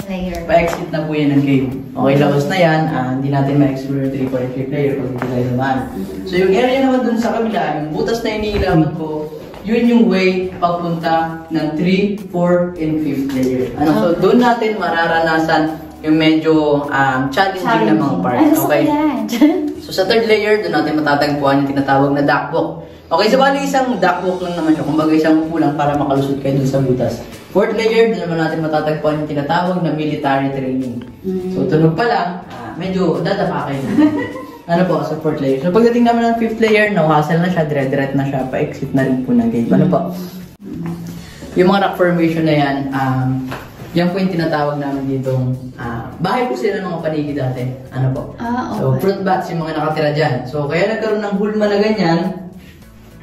layer. Pa-exit na po yan ng cave. Okay, laos na yan. Hindi natin ma-explore yung 3, 4, and 5 layer pag hindi tayo naman. So yung area naman dun sa kabila, yung butas na iniilawan ko, yun yung way papunta ng 3, 4, and 5th layer. So doon natin mararanasan yung medyo challenging na mga part. Okay? So sa 3rd layer, doon natin matatagpuan yung tinatawag na ductwalk. Okay, so bali isang ductwalk lang naman siya. Kumbaga isang kulang para makalusot kayo dun sa butas. 4th layer, doon naman natin matatagpuan yung tinatawag na military training. So tunog pa lang, medyo dadapa kayo. Ano po, sa 4th layer. So pagdating naman ng 5th layer, no-hassle na siya, dire-direct na siya, pa-exit na rin po ng cave. Ano po? Yung mga rock formation na yan, yan po yung tinatawag namin dito. Bahay po sila ng mga paniki dati. Ano po? Okay. So fruit bats yung mga nakatira dyan. So kaya nagkaroon ng hulma na ganyan,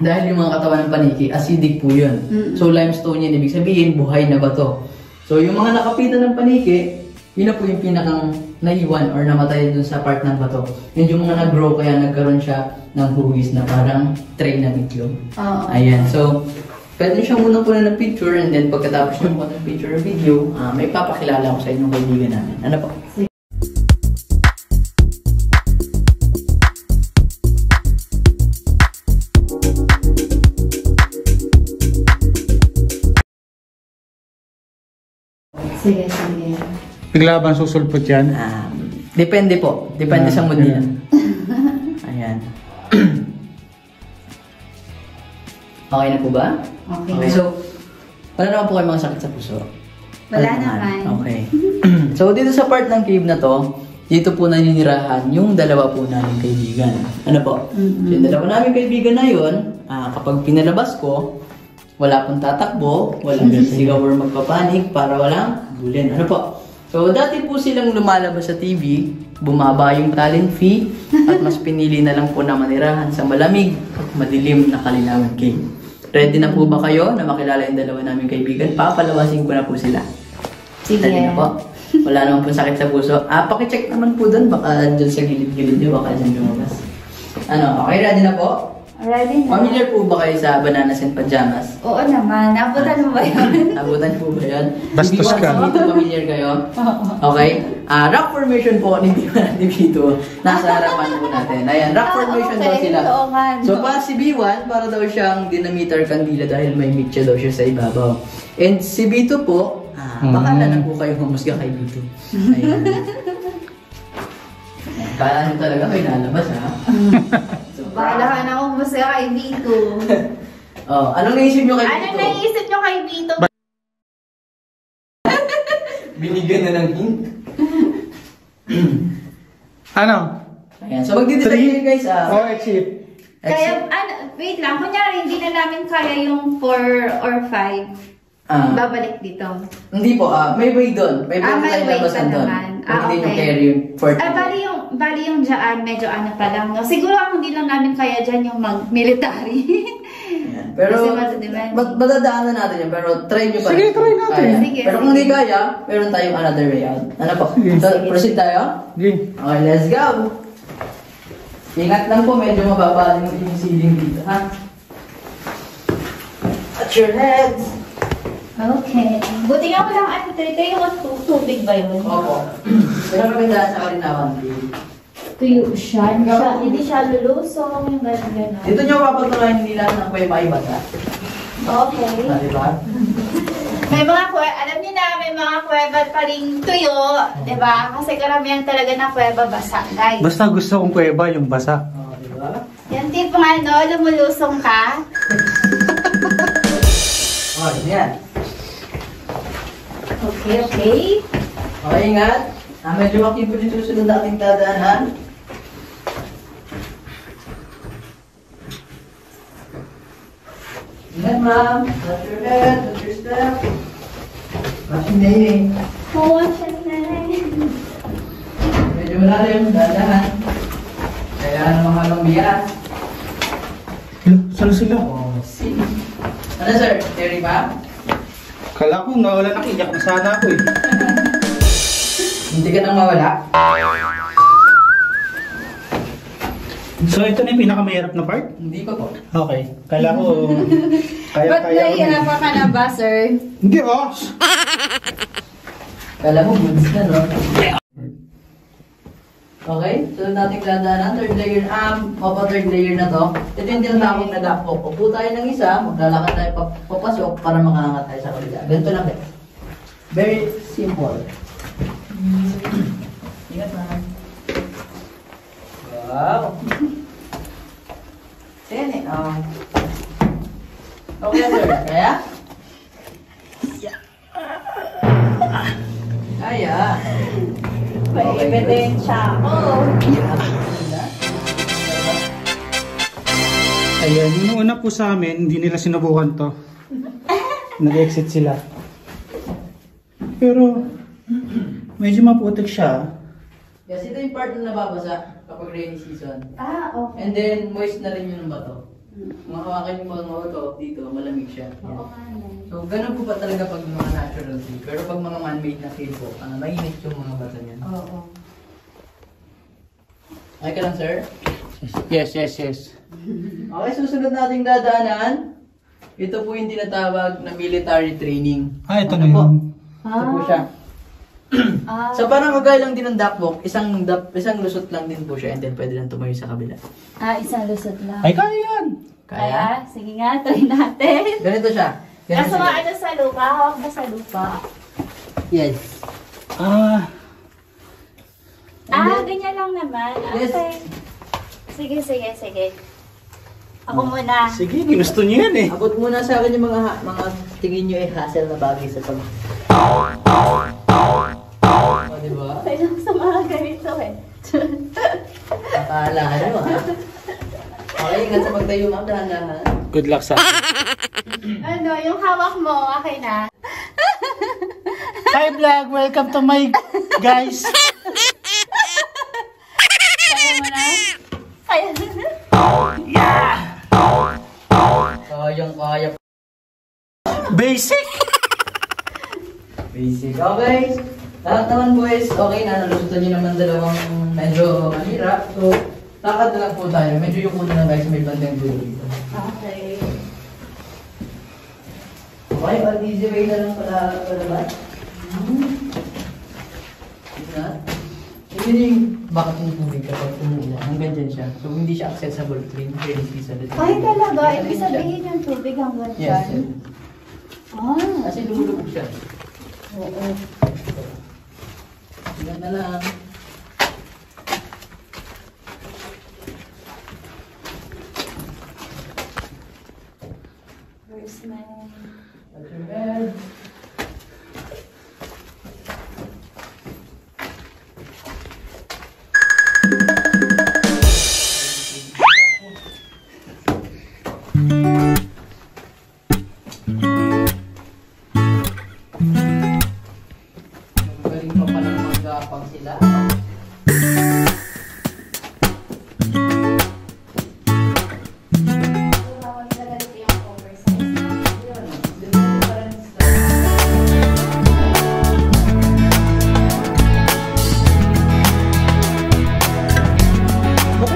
dahil yung mga katawan ng paniki, acidic po yun. So limestone yan, ibig sabihin, buhay na bato. So yung mga nakapitan ng paniki, yun na po yung pinakang naiwan or namatay dun sa part ng bato. Yun yung mga nag-grow kaya nagkaroon siya ng hugis na parang tray ng itlog. Ayan, so pwede siya muna po ng picture and then pagkatapos nyo po ng picture or video, may papakilala ko sa inyong kaibigan namin. Ano po? Sige, sige. Bigla bang susulpot yan? Depende po. Depende sa mood niya. Ayan. Okay na po ba? Okay. So, wala naman po kayo mga sakit sa puso? Wala naman. Okay. So, dito sa part ng cave na to, dito po naninirahan yung dalawa po namin kaibigan. Ano po? So, yung dalawa namin kaibigan na yun, kapag pinalabas ko, wala pong tatakbo, walang sigaw or magpapanik para walang bulin. Ano po? So, dati po silang lumalabas sa TV, bumaba yung talent fee, at mas pinili na lang po na manirahan sa malamig at madilim na Calinawan cave. Ready na po ba kayo na makilala yung dalawa namin kaibigan? Papalawasin ko na po sila. Sige. Ready na po? Wala naman po sakit sa puso. Pakicheck naman po dun, baka dyan sa gilid-gilid nyo, baka dyan lumabas. Ano, okay, ready na po? Ready na. Familiar po ba kayo sa bananas and pajamas? Oo naman. Abutan mo ba yun? Abutan po ba yun? Bastos ka. Dito familiar kayo? Okay. Rock formation po, hindi ba natin dito? Nasa harapan po natin. Ayan, rock formation daw sila. So, para si B1, para daw siyang dynamiter kandila dahil may mitya daw siya sa ibabaw. And si B2 po, bakala na po kayo humusga kay B2. Ayan. Kala nyo talaga kayo nalabas, ha? Bahala ka na kung masaya kay Vito. Anong naisip nyo kay Vito? Anong naisip nyo kay Vito? Binigyan na ng hint. Ano? Ayan, so magdidetect kayo guys. Exit. Kaya, wait lang. Kunyari, hindi na namin kaya yung 4 or 5. Babalik dito. Hindi po, may way doon. May way tayo nabasan doon. Hindi nyo carry yung 40. Bali yung dyan, medyo ano pa lang. No? Siguro kung hindi lang namin kaya dyan yung mag-military. Pero, madadaanan natin yan. Pero try nyo pa. Sige, try natin. Sige, pero kung hindi kaya, meron tayong another way out. Ano po? So, proceed tayo? Sige. Okay, let's go! Ingat lang po, medyo mababa yung ceiling dito, ha? At your heads! Okay. Buti nga walang ano, yung tubig ba yun? Opo. Pero kami daan sa Calinawan. Tuyo siya. Hindi siya lulusong, yung gano'n. Dito nyo papatunayan hindi lahat ng kuweba ay bata. Okay. Diba? May mga kuweba, alam niyo na, may mga kuweba pa rin tuyo, diba? Kasi karamihan talaga ng kuweba basa, guys. Basta gusto kong kuweba yung basa. Diba? Yung tipong ano, lumulusong ka. Yan. Okay, okay. Okay, ingat. Medyo makip po dito susunod na ating dadaanan. Ingat, ma'am. Watch your head, watch your step. Watch your day. Watch your day. Medyo malalim, dadahan. Kaya naman halong biyak. Saan sila? Ano, sir? Terry ba? Kala ko nawala na, iyak na sana ako eh. Hindi ka nang mawala? So ito na yung pinakamahirap na part? Hindi pa po. Okay. Kala ko Ba't kaya ko. nahihirapan ka na ba, sir? Hindi, oh. Kala mo, goods na, no? Okay, so natin dadaanan. Third layer, third layer na to. Ito yung tinatawag na gapok. Upo tayo ng isa, maglalakad tayo papasok para makaangat tayo sa kabila. Ganito lang, guys. Very simple. Ingat na. Wow! Tene, okay, sir. Kaya? Kaya. May ebidensya ako. Ayan, yung una po sa amin, hindi nila sinubukan to. Nag-exit sila. Pero, medyo maputik siya. Yes, ito yung part na nababasa kapag rainy season. Okay. And then, moist na rin yun ng bato. Kung hawakan yung mga bato dito, malamig siya. Oo nga. So, ganun po pa talaga pag mga natural sea. Pero pag mga man-made na sea po, mainit yung mga bato niyan. Oo. Okay ka lang, sir? Yes. Okay, susunod nating dadaanan. Ito po yung tinatawag na military training. Ito Ano na po? yun. Ito po siya. So parang magaya lang din ng duckbook, isang lusot lang din po siya and then pwede lang tumayo sa kabila. Isang lusot lang. Ay, kaya yan. Kaya? Sige nga, try natin. Ganito siya. Kaso nga ano sa lupa? Hawak ba sa lupa? Yes. Ganyan lang naman. Yes. Okay. Sige. Ako muna. Sige, ginusto niyo yan eh. Abot muna sa akin yung mga tingin nyo hassle na bagay sa pag... diba? Kailang sa mga ganito eh. Akala ka naman ha? Okay, ingat sa pagtayo ma'am, dahan-dahan. Good luck sa Yung hawak mo, okay na. Hi vlog, welcome to my guys. Kaya mo na? Kaya na. Kaya. Basic. Okay. Lahat naman boys, okay na. Nalusutan nyo naman dalawang medyo mahirap. So, lakad na lang po tayo. Medyo yung una na guys, may bandang dulo dito. Okay. Okay, all easy way na lang pala ba? Hindi yung bakit yung tubig kapag tumuulan. Hanggang dyan siya. So, hindi siya accessible to yung rainy season. Ay talaga, ibig sabihin yung tubig hanggang Yes, dyan. yes. Kasi lumulubog siya. Oo. Tingnan na lang. Where's my... That's your bed. Magaling pa pala mag-apang sila.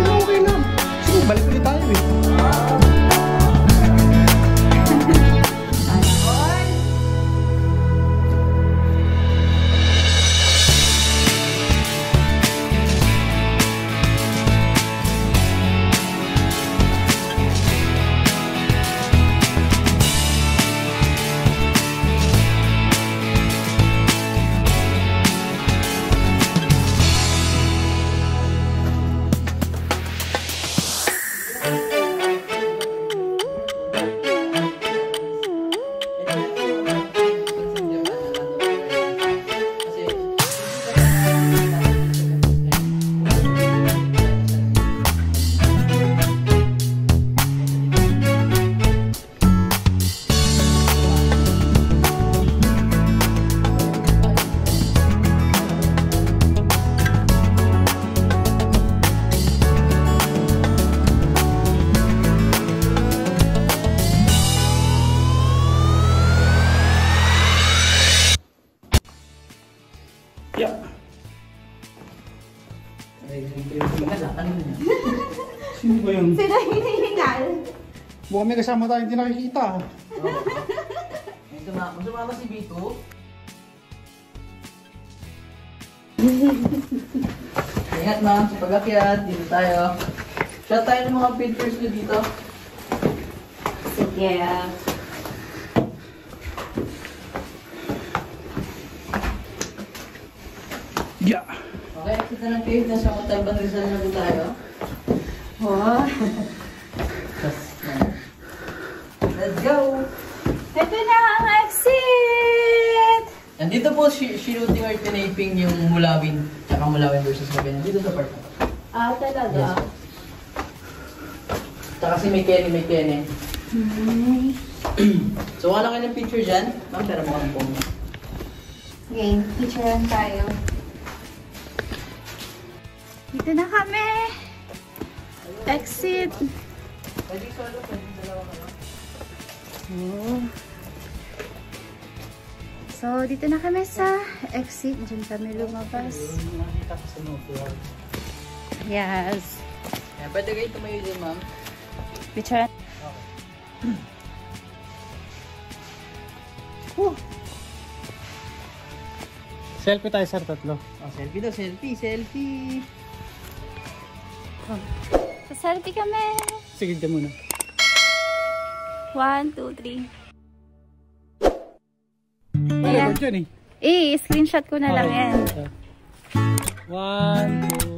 Okay lang. Sige, balik ulit tayo eh. Yeah. Sino ba yun? Sino hinihingal? Buka may kasama tayo hindi nakikita. Sumama si Bito. Ingat ma'am, sa pag-akyat, dito tayo. Shot tayo ng mga pictures nyo dito. Sige. Yeah. Okay, exit na ng cave. Nasa Montalban Rizal na po tayo. Oh. Let's go! Ito na ang exit! Nandito po shooting or tinaping yung Mulawin. Tsaka Mulawin versus Gagan. Dito sa part na to. Ah, talaga? Yes. Tsaka si may Kenny. So, wala kayo ng picture dyan? Ma'am, pero mo kami po. Okay, picturean tayo. Dito na kami! Exit! Pwede solo, pwede dalawa ka lang. Oh. So, dito na kami sa exit. Diyan kami lumabas. Nakita ko sa mga. Yes. Yeah, pwede kayo tumayo din, ma'am. Picture. Selfie tayo, sir, tatlo. Oh, selfie daw, selfie. Sa selfie kami. Sige, dyan muna. 1, 2, 3. Wala ba dyan eh? Eh, screenshot ko na lang yan. 1, 2,